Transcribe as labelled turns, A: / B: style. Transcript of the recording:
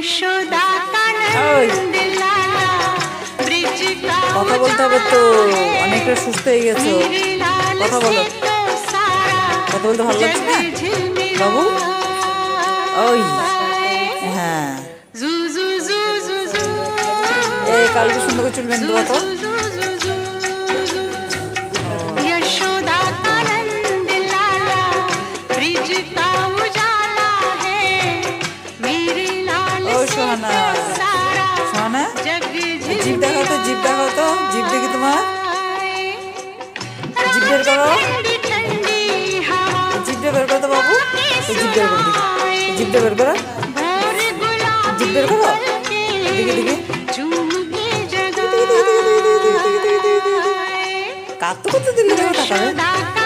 A: ওই কথা বলতে হবে তো, অনেকটা সুস্থ হয়ে গেছো, কথা বলো। কথা বলতে ভালো লাগছে না বাবু? ওই হ্যাঁ, এই কালকে সুন্দর করে চুল বেঁধে দেবো তো। ও সোহানা, সোহানা জিভ দেখাও তো, জিভ দেখাও তো, জিভ দেখি তোমার, জিভ বের করো, জিভটা বের করো তো বাবু, জিভ বের করো, দেখি জিভটা বের করো, জিভ বের করো, দেখি দেখি কাঁদতে করতে দিলে তাকাবে।